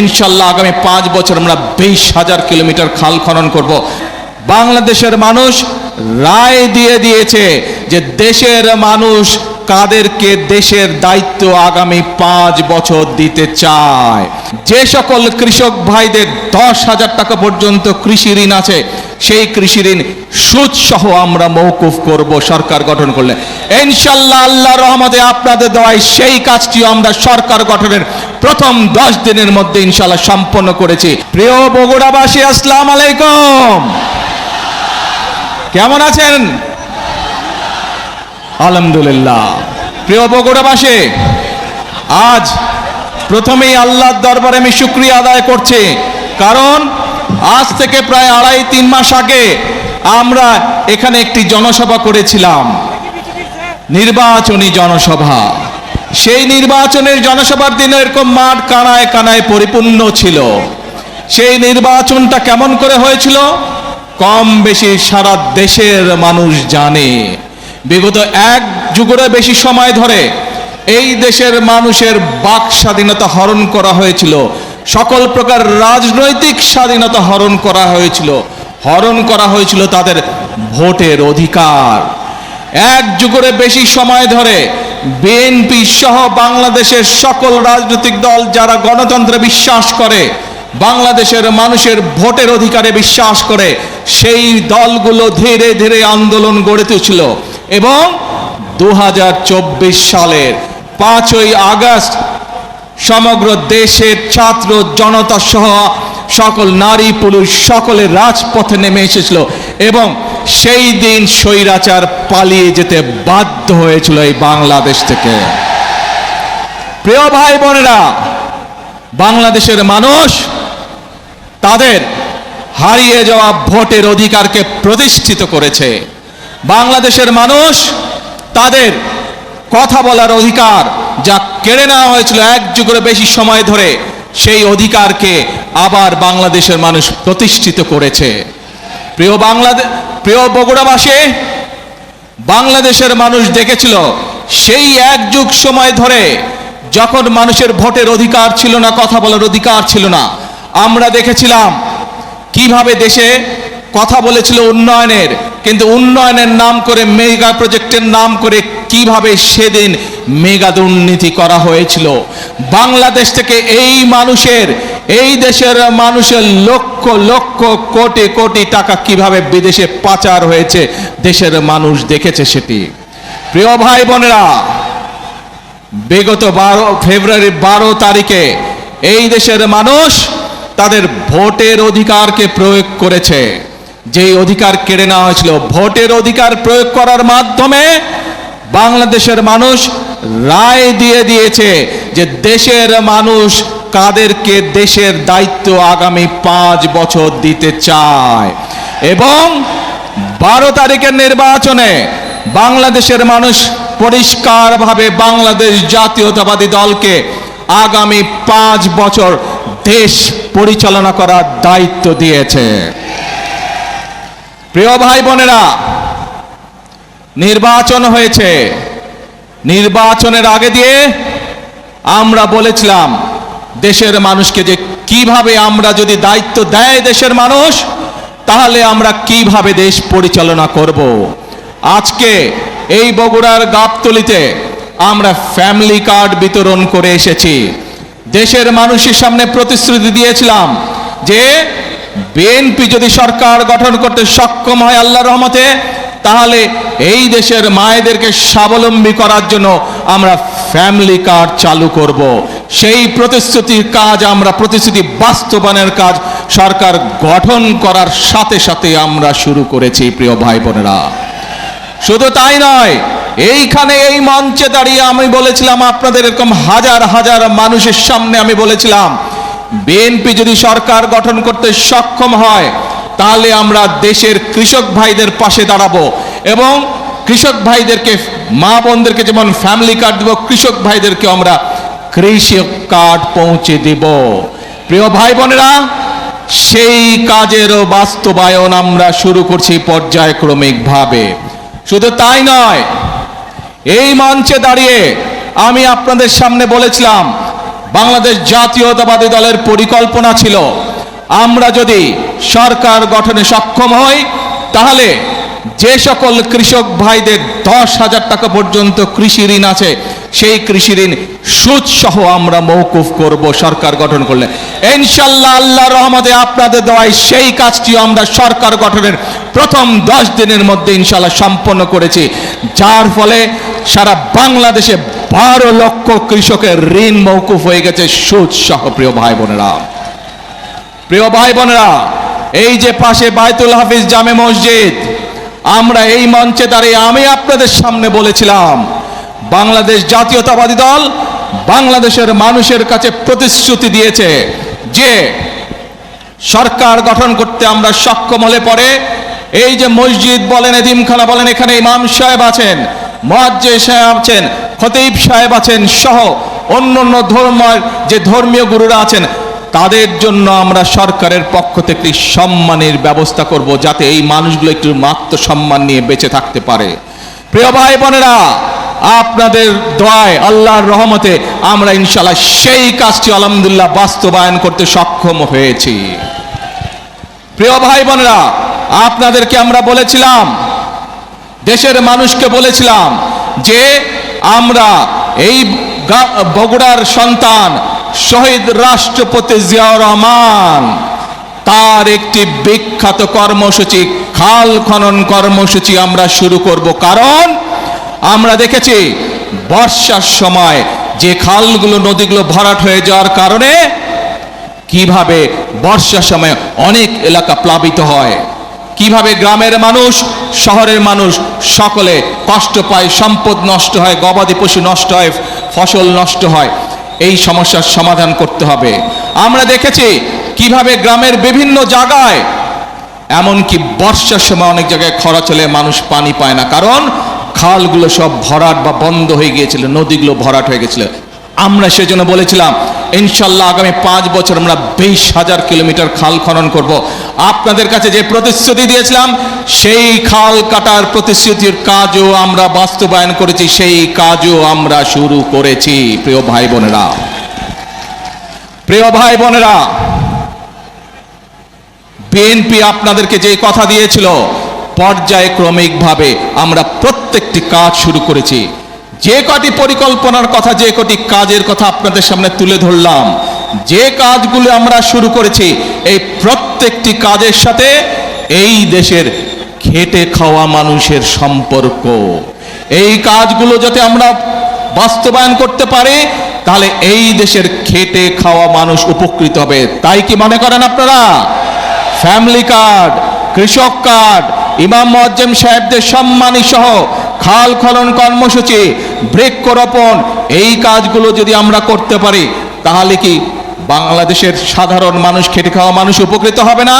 ইনশাল্লাহ আগামী 5 বছর আমরা 20,000 কিলোমিটার খাল খনন করব। বাংলাদেশের মানুষ রায় দিয়ে দিয়েছে যে দেশের মানুষ কাদেরকে দেশের দায়িত্ব আগামী 5 বছর দিতে চায়। যে সকল কৃষক ভাইদের 10,000 টাকা পর্যন্ত কৃষি ঋণ আছে, সেই কৃষি ঋণ সুদ সহ আমরা মওকুফ করব সরকার গঠন করলে। ইনশাআল্লাহ আল্লাহর রহমতে আপনাদের দোয়ায় সেই কাজটিও আমরা সরকার গঠনের প্রথম 10 দিনের মধ্যে ইনশাআল্লাহ সম্পন্ন করেছি। প্রিয় বগুড়াবাসী, আসসালামু আলাইকুম, কেমন আছেন? আলহামদুলিল্লাহ। প্রিয় বগুড়াবাসী, আজ প্রথমেই আল্লাহর দরবারে আমি শুকরিয়া আদায় করছি, কারণ আজ থেকে প্রায় 2.5-3 মাস আগে আমরা এখানে একটি জনসভা করেছিলাম, নির্বাচনী জনসভা। সেই নির্বাচনের জনসভার দিনে এরকম মাঠ কানায় কানায় পরিপূর্ণ ছিল। সেই নির্বাচনটা কেমন করে হয়েছিল কম বেশি সারা দেশের মানুষ জানে। বিগত 1 যুগেরও বেশি সময় ধরে এই দেশের মানুষের বাক স্বাধীনতা হরণ করা হয়েছিল, সকল প্রকার রাজনৈতিক স্বাধীনতা হরণ করা হয়েছিল তাদের ভোটের অধিকার। 1 যুগেরও বেশি সময় ধরে বিএনপি সহ বাংলাদেশের সকল রাজনৈতিক দল যারা গণতন্ত্রে বিশ্বাস করে, বাংলাদেশের মানুষের ভোটের অধিকারে বিশ্বাস করে, সেই দলগুলো ধীরে ধীরে আন্দোলন গড়ে তুলেছিল এবং 2024 সালের 5ই আগস্ট সমগ্র দেশের ছাত্র জনতা সহ সকল নারী পুরুষ সকলে রাজপথে নেমে এসেছিল এবং সেই দিন স্বৈরাচার পালিয়ে যেতে বাধ্য হয়েছিল এই বাংলাদেশ থেকে। প্রিয় ভাই বোনেরা, বাংলাদেশের মানুষ তাদের হারিয়ে যাওয়া ভোটের অধিকারকে প্রতিষ্ঠিত করেছে। বাংলাদেশের মানুষ তাদের কথা বলার অধিকার যা কেড়ে নেওয়া হয়েছিল 1 যুগের বেশি সময় ধরে, সেই অধিকারকে আবার বাংলাদেশের মানুষ প্রতিষ্ঠিত করেছে। প্রিয় বগুড়াবাসী, বাংলাদেশের মানুষ দেখেছিল সেই 1 যুগ সময় ধরে যখন মানুষের ভোটের অধিকার ছিল না, কথা বলার অধিকার ছিল না, আমরা দেখেছিলাম কিভাবে দেশে কথা বলেছিল উন্নয়নের, কিন্তু উন্নয়নের নাম করে, মেগা প্রজেক্টের নাম করে কিভাবে সেদিন মেগা দুর্নীতি করা হয়েছিল। বাংলাদেশ থেকে এই দেশের মানুষের লক্ষ লক্ষ কোটি কোটি টাকা কিভাবে বিদেশে পাচার হয়েছে দেশের মানুষ দেখেছে সেটি। প্রিয় ভাই বোনেরা, বিগত ফেব্রুয়ারি 12 তারিখে এই দেশের মানুষ তাদের ভোটের অধিকারকে প্রয়োগ করেছে। যেই অধিকার কেড়ে নেওয়া হয়েছিল, ভোটের অধিকার প্রয়োগ করার মাধ্যমে বাংলাদেশের মানুষ রায় দিয়ে দিয়েছে যে দেশের মানুষ কাদেরকে দেশের দায়িত্ব আগামী 5 বছর দিতে চায়। এবং 12 তারিখের নির্বাচনে বাংলাদেশের মানুষ পরিষ্কারভাবে বাংলাদেশ জাতীয়তাবাদী দলকে আগামী 5 বছর দেশ পরিচালনা করার দায়িত্ব দিয়েছে। প্রিয় ভাই বোনেরা, নির্বাচন হয়েছে, নির্বাচনের আগে দিয়ে আমরা বলেছিলাম দেশের মানুষকে যে কিভাবে আমরা যদি দায়িত্ব দেয় দেশের মানুষ, তাহলে আমরা কিভাবে দেশ পরিচালনা করব। আজকে এই বগুড়ার গাবতলীতে আমরা ফ্যামিলি কার্ড বিতরণ করে এসেছি। দেশের মানুষের সামনে প্রতিশ্রুতি দিয়েছিলাম যে বিএনপি যদি সরকার গঠন করতে সক্ষম হয় আল্লাহর রহমতে, তাহলে এই দেশের মায়েদেরকে স্বাবলম্বী করার জন্য আমরা ফ্যামিলি কার্ড চালু করব। সেই প্রতিশ্রুতির কাজ, আমরা প্রতিশ্রুতি বাস্তবায়নের কাজ সরকার গঠন করার সাথে সাথে আমরা শুরু করেছি। প্রিয় ভাই বোনেরা, শুধু তাই নয়, এইখানে এই মঞ্চে দাঁড়িয়ে আমি বলেছিলাম আপনাদের এরকম হাজার হাজার মানুষের সামনে আমি বলেছিলাম বিএনপি যদি সরকার গঠন করতে সক্ষম হয় তাহলে আমরা দেশের কৃষক ভাইদের পাশে দাঁড়াবো এবং কৃষক ভাইদেরকে, মা বোনদেরকে যেমন ফ্যামিলি কার্ড দেব, কৃষক ভাইদেরকে আমরা কৃষক কার্ড পৌঁছে দেব। প্রিয় ভাই বোনেরা, সেই কাজেরও বাস্তবায়ন আমরা শুরু করছি পর্যায়ক্রমিকভাবে। শুধু তাই নয়, এই মঞ্চে দাঁড়িয়ে আমি আপনাদের সামনে বলেছিলাম বাংলাদেশ জাতীয়তাবাদী দলের পরিকল্পনা ছিল আমরা যদি সরকার গঠনে সক্ষম হই তাহলে যে সকল কৃষক ভাইদের 10,000 টাকা পর্যন্ত কৃষি ঋণ আছে সেই কৃষি ঋণ সুদ সহ আমরা মওকুফ করব সরকার গঠন করলে। ইনশাআল্লাহ আল্লাহর রহমতে আপনাদের দোয়ায় সেই কাজটিও আমরা সরকার গঠনের প্রথম 10 দিনের মধ্যে ইনশাআল্লাহ সম্পন্ন করেছি, যার ফলে সারা বাংলাদেশে 12 লক্ষ কৃষকের ঋণ মওকুফ হয়ে গেছে সুদ সহ। প্রিয় ভাই বোনেরা, এই যে পাশে বায়তুল হাফিজ জামে মসজিদ, আমরা এই মঞ্চে দাঁড়িয়ে আমি আপনাদের সামনে বলেছিলাম বাংলাদেশ জাতীয়তাবাদী দল বাংলাদেশের মানুষের কাছে প্রতিশ্রুতি দিয়েছে যে সরকার গঠন করতে আমরা সক্ষম হলে পরে এই যে মসজিদ বলেন, এতিমখানা বলেন, এখানে ইমাম সাহেব আছেন, মুয়াজ্জিন সাহেব আছেন, খতিব সাহেব আছেন সহ অন্যান্য ধর্মের যে ধর্মীয় গুরুরা আছেন, তাদের জন্য আমরা সরকারের পক্ষ থেকে সম্মানের ব্যবস্থা করব যাতে এই মানুষগুলো একটু আত্মসম্মান নিয়ে বেঁচে থাকতে পারে। প্রিয় ভাই বোনেরা, আপনাদের দোয়ায় আল্লাহর রহমতে আমরা ইনশাআল্লাহ সেই কাজটি আলহামদুলিল্লাহ বাস্তবায়ন করতে সক্ষম হয়েছি। প্রিয় ভাই বোনেরা, আপনাদেরকে আমরা বলেছিলাম, দেশের মানুষকে বলেছিলাম যে আমরা এই বগুড়ার সন্তান শহীদ রাষ্ট্রপতি জিয়াউর রহমান তার একটি বিখ্যাত কর্মসূচি খাল খনন কর্মসূচি আমরা শুরু করব, কারণ আমরা দেখেছি বর্ষার সময় যে খালগুলো নদীগুলো ভরাট হয়ে যাওয়ার কারণে কিভাবে বর্ষার সময় অনেক এলাকা প্লাবিত হয়, কিভাবে গ্রামের মানুষ শহরের মানুষ সকলে কষ্ট পায়, সম্পদ নষ্ট হয়, গবাদি পশু নষ্ট হয়, ফসল নষ্ট হয়। এই সমস্যার সমাধান করতে হবে। আমরা দেখেছি কিভাবে গ্রামের বিভিন্ন জায়গায় এমনকি বর্ষার সময় অনেক জায়গায় খরা চলে মানুষ পানি পায় না, কারণ খালগুলো সব ভরাট বা বন্ধ হয়ে গিয়েছিল, নদীগুলো ভরাট হয়ে গেছিল। আমরা সেজন্য বলেছিলাম ইনশাআল্লাহ আগামী 5 বছর আমরা 20,000 কিলোমিটার খাল খনন করব। আপনাদের কাছে যে প্রতিশ্রুতি দিয়েছিলাম সেই খাল কাটার প্রতিশ্রুতির কাজও আমরা বাস্তবায়ন করেছি, সেই কাজও আমরা শুরু করেছি। প্রিয় ভাই বোনেরা, বিএনপি আপনাদেরকে যে কথা দিয়েছিল পর্যায়ক্রমিকভাবে আমরা প্রত্যেকটি কাজ শুরু করেছি। যে কটি পরিকল্পনার কথা, যে কটি কাজের কথা আপনাদের সামনে তুলে ধরলাম, যে কাজগুলো আমরা শুরু করেছি, এই প্রত্যেকটি কাজের সাথে এই দেশের খেটে খাওয়া মানুষের সম্পর্ক। এই কাজগুলো যাতে আমরা বাস্তবায়ন করতে পারি তাহলে এই দেশের খেটে খাওয়া মানুষ উপকৃত হবে। তাই কি মনে করেন আপনারা? ফ্যামিলি কার্ড, কৃষক কার্ড, ইমাম মুয়াজ্জিন সাহেবদের সম্মানী সহ খাল খনন কর্মসূচি, বৃক্ষরোপণ, এই কাজগুলো যদি আমরা করতে পারি তাহলে কি বাংলাদেশের সাধারণ মানুষ, খেটে খাওয়া মানুষ উপকৃত হবে না?